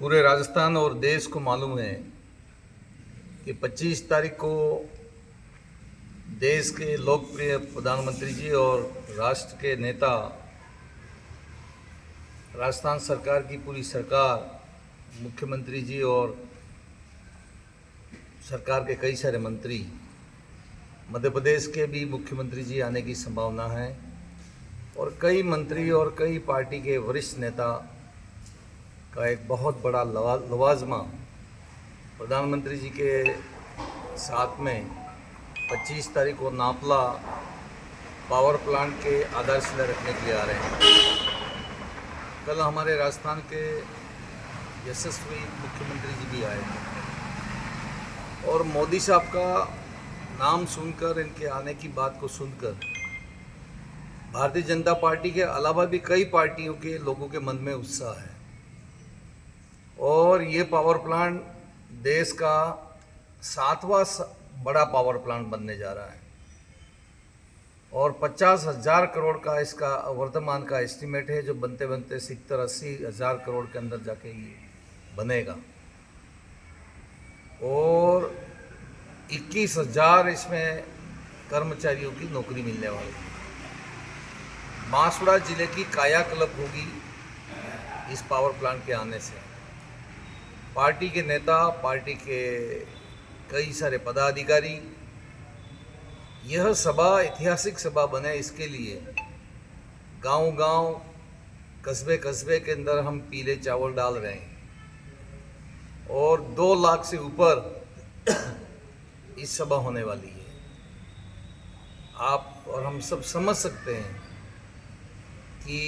पूरे राजस्थान और देश को मालूम है कि 25 तारीख को देश के लोकप्रिय प्रधानमंत्री जी और राष्ट्र के नेता, राजस्थान सरकार की पूरी सरकार, मुख्यमंत्री जी और सरकार के कई सारे मंत्री, मध्य प्रदेश के भी मुख्यमंत्री जी आने की संभावना है और कई मंत्री और कई पार्टी के वरिष्ठ नेता का एक बहुत बड़ा लवाजमा प्रधानमंत्री जी के साथ में 25 तारीख को नापला पावर प्लांट के आधारशिला रखने के लिए आ रहे हैं। कल हमारे राजस्थान के यशस्वी मुख्यमंत्री जी भी आए थे और मोदी साहब का नाम सुनकर, इनके आने की बात को सुनकर भारतीय जनता पार्टी के अलावा भी कई पार्टियों के लोगों के मन में उत्साह है और ये पावर प्लांट देश का 7वां बड़ा पावर प्लांट बनने जा रहा है और 50,000 करोड़ का इसका वर्तमान का एस्टीमेट है, जो बनते बनते 70-80,000 करोड़ के अंदर जाके ये बनेगा और 21,000 इसमें कर्मचारियों की नौकरी मिलने वाली है। बांसवाड़ा जिले की कायाकल्प होगी इस पावर प्लांट के आने से। पार्टी के नेता, पार्टी के कई सारे पदाधिकारी, यह सभा ऐतिहासिक सभा बने इसके लिए गांव-गांव, कस्बे-कस्बे के अंदर हम पीले चावल डाल रहे हैं और 2 लाख से ऊपर इस सभा होने वाली है। आप और हम सब समझ सकते हैं कि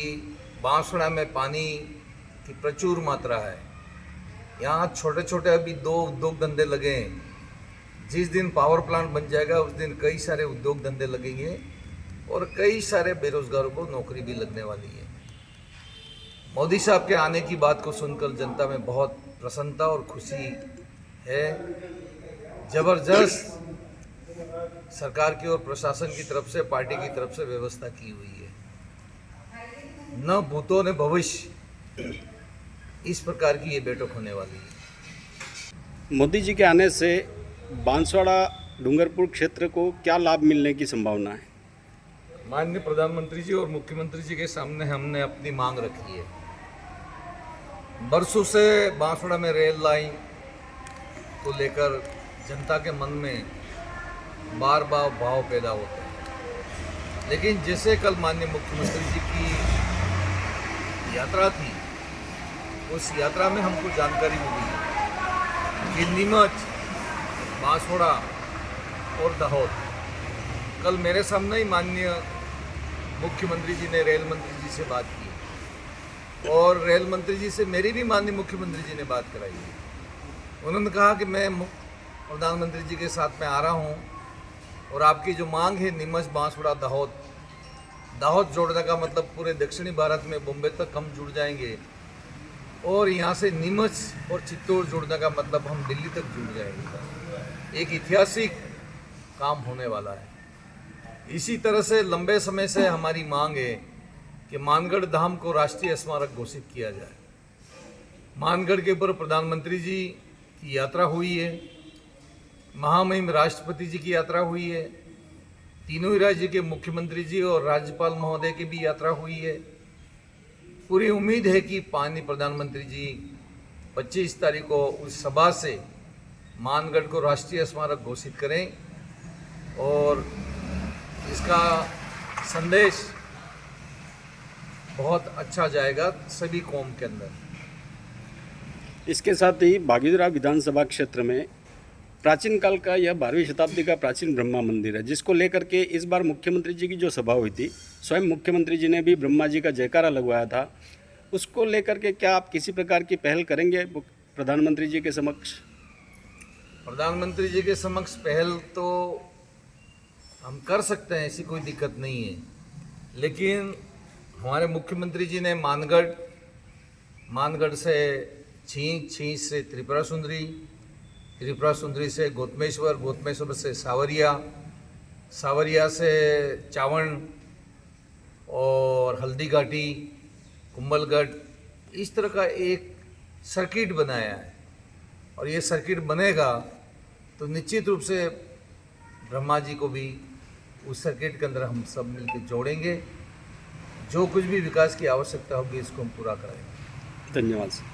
बांसवाड़ा में पानी की प्रचुर मात्रा है। यहाँ छोटे छोटे अभी 2 उद्योग धंधे लगे हैं। जिस दिन पावर प्लांट बन जाएगा उस दिन कई सारे उद्योग धंधे लगेंगे और कई सारे बेरोजगारों को नौकरी भी लगने वाली है। मोदी साहब के आने की बात को सुनकर जनता में बहुत प्रसन्नता और खुशी है। जबरदस्त सरकार की और प्रशासन की तरफ से, पार्टी की तरफ से व्यवस्था की हुई है। न भूतो न भविष्य, इस प्रकार की ये बैठक होने वाली है। मोदी जी के आने से बांसवाड़ा डूंगरपुर क्षेत्र को क्या लाभ मिलने की संभावना है? माननीय प्रधानमंत्री जी और मुख्यमंत्री जी के सामने हमने अपनी मांग रखी है। बरसों से बांसवाड़ा में रेल लाइन को लेकर जनता के मन में बार बार भाव पैदा होते हैं, लेकिन जैसे कल माननीय मुख्यमंत्री जी की यात्रा थी, उस यात्रा में हमको जानकारी मिली कि नीमच, बांसवाड़ा और दाहोद, कल मेरे सामने ही माननीय मुख्यमंत्री जी ने रेल मंत्री जी से बात की और रेल मंत्री जी से मेरी भी माननीय मुख्यमंत्री जी ने बात कराई है। उन्होंने कहा कि मैं प्रधानमंत्री जी के साथ में आ रहा हूँ और आपकी जो मांग है नीमच, बांसवाड़ा, दाहोद जोड़ने का मतलब पूरे दक्षिणी भारत में बॉम्बे तक हम जुड़ जाएंगे और यहाँ से नीमच और चित्तौड़ जोड़ने का मतलब हम दिल्ली तक जुड़ जाएंगे। एक ऐतिहासिक काम होने वाला है। इसी तरह से लंबे समय से हमारी मांग है कि मानगढ़ धाम को राष्ट्रीय स्मारक घोषित किया जाए। मानगढ़ के ऊपर प्रधानमंत्री जी की यात्रा हुई है, महामहिम राष्ट्रपति जी की यात्रा हुई है, तीनों ही राज्य के मुख्यमंत्री जी और राज्यपाल महोदय की भी यात्रा हुई है। पूरी उम्मीद है कि माननीय प्रधानमंत्री जी 25 तारीख को उस सभा से मानगढ़ को राष्ट्रीय स्मारक घोषित करें और इसका संदेश बहुत अच्छा जाएगा सभी कौम के अंदर। इसके साथ ही बागीदरा विधानसभा क्षेत्र में प्राचीन काल का यह 12वीं शताब्दी का प्राचीन ब्रह्मा मंदिर है, जिसको लेकर के इस बार मुख्यमंत्री जी की जो सभा हुई थी, स्वयं मुख्यमंत्री जी ने भी ब्रह्मा जी का जयकारा लगवाया था। उसको लेकर के क्या आप किसी प्रकार की पहल करेंगे प्रधानमंत्री जी के समक्ष? प्रधानमंत्री जी के समक्ष पहल तो हम कर सकते हैं, ऐसी कोई दिक्कत नहीं है, लेकिन हमारे मुख्यमंत्री जी ने मानगढ़ से छींच से त्रिपुरा सुंदरी से गौतमेश्वर से सावरिया से चावण और हल्दी घाटी, कुंभलगढ़, इस तरह का एक सर्किट बनाया है, और ये सर्किट बनेगा तो निश्चित रूप से ब्रह्मा जी को भी उस सर्किट के अंदर हम सब मिलकर जोड़ेंगे। जो कुछ भी विकास की आवश्यकता होगी इसको हम पूरा कराएंगे। धन्यवाद सर।